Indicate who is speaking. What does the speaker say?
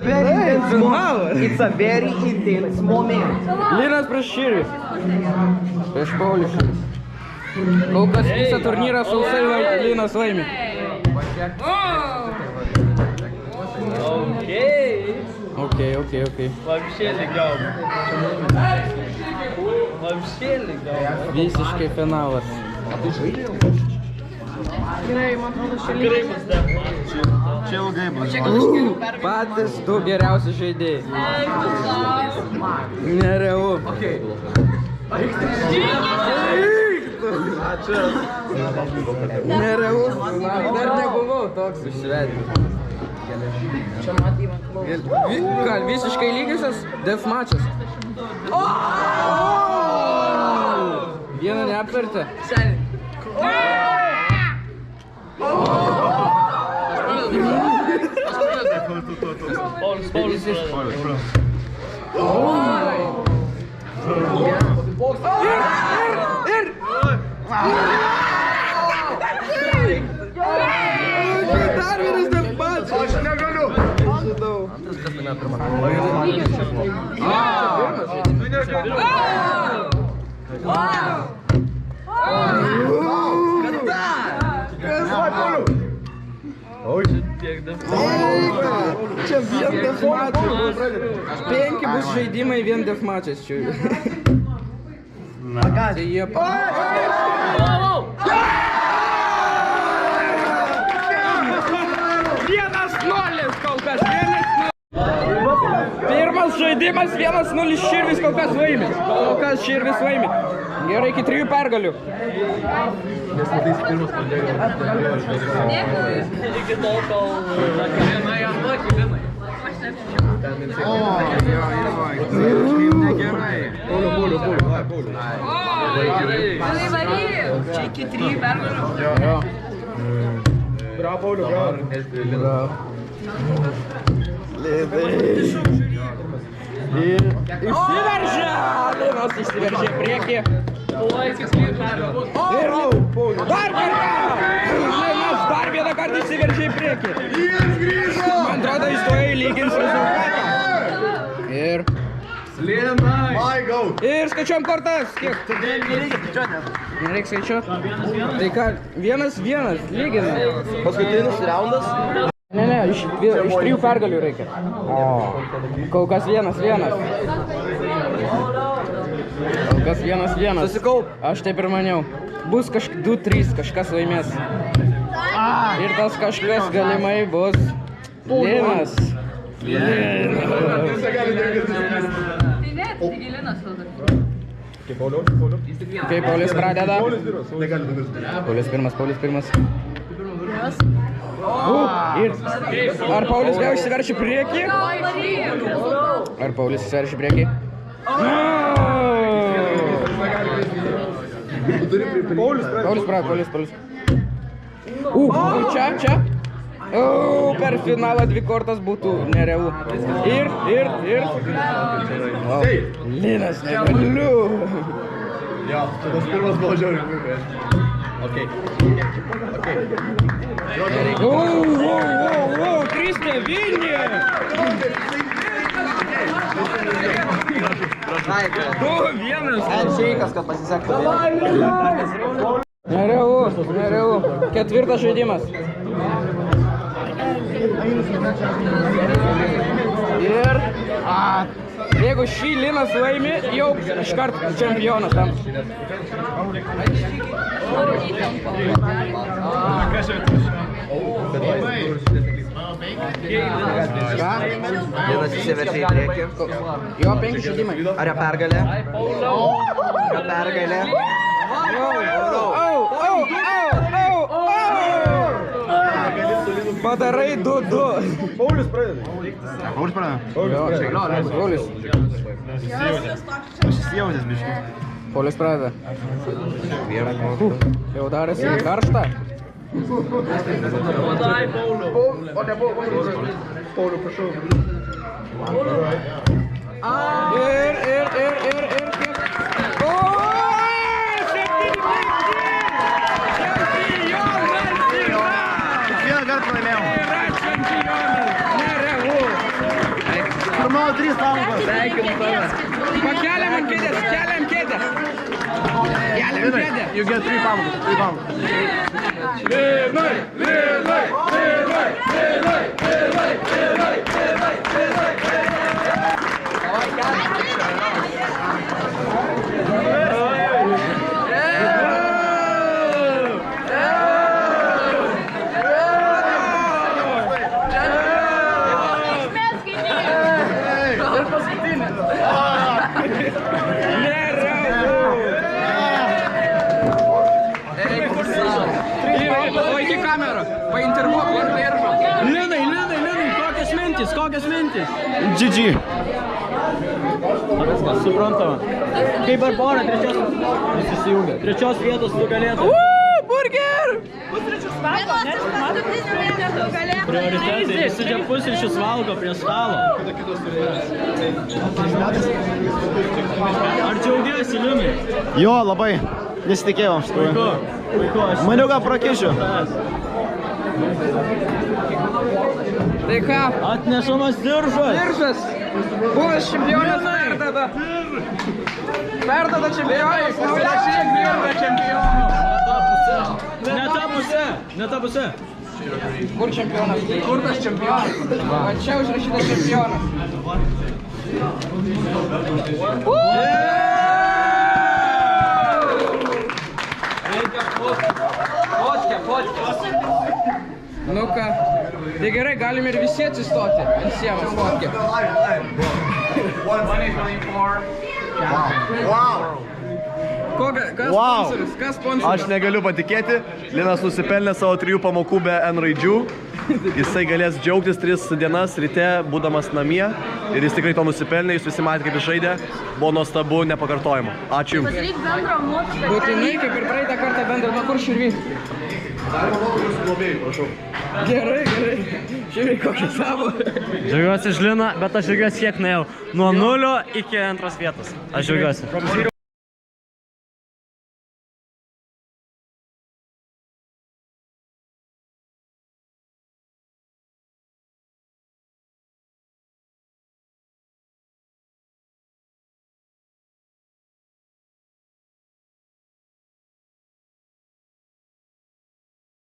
Speaker 1: It's a very intense moment.
Speaker 2: Linas prieš Širį. Prieš Paulių Širį. Kol kas visą turnyrą sausai Linas laimi. Окей.
Speaker 3: Вообще легал.
Speaker 2: Visiškai finalas.
Speaker 3: Gerai, man atrodo, Greimas dar.
Speaker 4: Čia ilgai bus.
Speaker 2: Patys du geriausi žaidėjai. Nerealu. Nerealu. Dar nebuvau toks išvedęs.
Speaker 3: Čia matai, man klauso.
Speaker 2: Ką, visiškai lygiosios deathmatchas. Vieną neapvertė.
Speaker 3: Paulius.
Speaker 2: Dar vienas deathmatchas. Aš negaliu. Čia vien deathmatchas. 5 bus žaidimai vien deathmatchas čia. Tai jie... 1-0 kol kas, 1-0. Pirmas žaidimas 1-0 Širvis kol kas laimi. Kol kas Širvis laimi. Gerai, iki 3 pergalių.
Speaker 3: Iki tol, kol... Čia iki 3 pergalių.
Speaker 2: Bravo, Pauliu, bravo. Išsiveržė! Linas išsiveržė priekį. Ir dar kartą! Linas dar vieną kartą išsiveržė į priekį. Man atrodo, įstoja į lygins rezultatą. Ir skaičiuojam kortas. Kiek? Nereikia skaičiuoti. Tai ką, 1-1, lygina.
Speaker 1: Paskutinis raundas.
Speaker 2: Ne, iš 3 pergalių reikia. Kol kas 1-1. Kol kas 1-1.
Speaker 1: Susikaup.
Speaker 2: Aš taip ir maniau. Bus 2-3, kažkas laimės. Ir tas kažkas galimai bus Linas. Kaip Paulius pradeda? Paulius pirmas. Ar Paulius vėl išsiverš į priekį? Ar Paulius išsiverš į priekį? Paulius pradeda. Čia. Per finalą 2 kortas būtų nerealu. Ir. Linas, negaliu.
Speaker 4: Jo, tas pirmas buvo žiauriai puikiai. Okei.
Speaker 2: Kristė Vilniuje! 2-1.
Speaker 1: Handšeikas, kad pasisektų.
Speaker 2: Nerealu. 4 žaidimas. Ir jeigu šį Linas laimi, jau iškart čempionas tam.
Speaker 1: Linas įsiveržė į priekį.
Speaker 2: Jo 5 žaidimai.
Speaker 1: Ar pergalė?
Speaker 2: Padarai 2-2.
Speaker 4: Paulius pradeda.
Speaker 2: Paulius.
Speaker 4: Aš įsijautęs biškį.
Speaker 2: Paulius pradeda. Jau darėsi karštta.
Speaker 4: Pauliu, prašau.
Speaker 2: Ir.
Speaker 4: mano 3 pamokos.
Speaker 2: Sveikinu tave. Pakeliam ant kėdės, keliam kėdę. Keliam kėdę.
Speaker 4: You get 3 pamokos, 3 pamokos.
Speaker 2: Linai, linai, linai, linai, linai, linai, linai, linai. Laiky kamerą, paintervuok vardą ir... Linai, kokias mintis?
Speaker 4: GG.
Speaker 5: Suprantama. Kaip Barbora, trečios vietos nugalėtoja.
Speaker 2: Burger!
Speaker 5: Prioritetai, visi čia pusryčius valgo prie stalo. Ar džiaugiasi, Linai?
Speaker 4: Jo, labai. Nesitikėjau.
Speaker 5: Puiku, aš...
Speaker 4: Maniau, ką prakišiu.
Speaker 2: Tai ką?
Speaker 5: Atnešamas diržas.
Speaker 2: Diržas! Buvęs čempionas perdada čempionai!
Speaker 5: Ne ta pusė.
Speaker 2: Kur čempionas? Kur tas čempionas? Va čia užrašytas čempionas. Reikia fotkę. Nu ką, tai gerai, galim ir visi atsistoti ant sienos fotkę. Kas sponsorius?
Speaker 4: Aš negaliu patikėti, Linas nusipelnė savo 3 pamokų be N raidžių. Jisai galės džiaugtis 3 dienas ryte, būdamas namie. Ir jis tikrai to nusipelnė, jūs visi matėte, kaip jis žaidė. Buvo nuostabu, nepakartojama. Ačiū Jums.
Speaker 2: Būtinai, kaip ir praeitą kartą bendrą, nuo kur Širvys? Gerai. Širvys kokią savo.
Speaker 5: Džiaugiuosi už Liną, bet aš džiaugiuosi kiek nuėjau. Nuo 0 iki 2 vietos. Aš džiaugiuosi.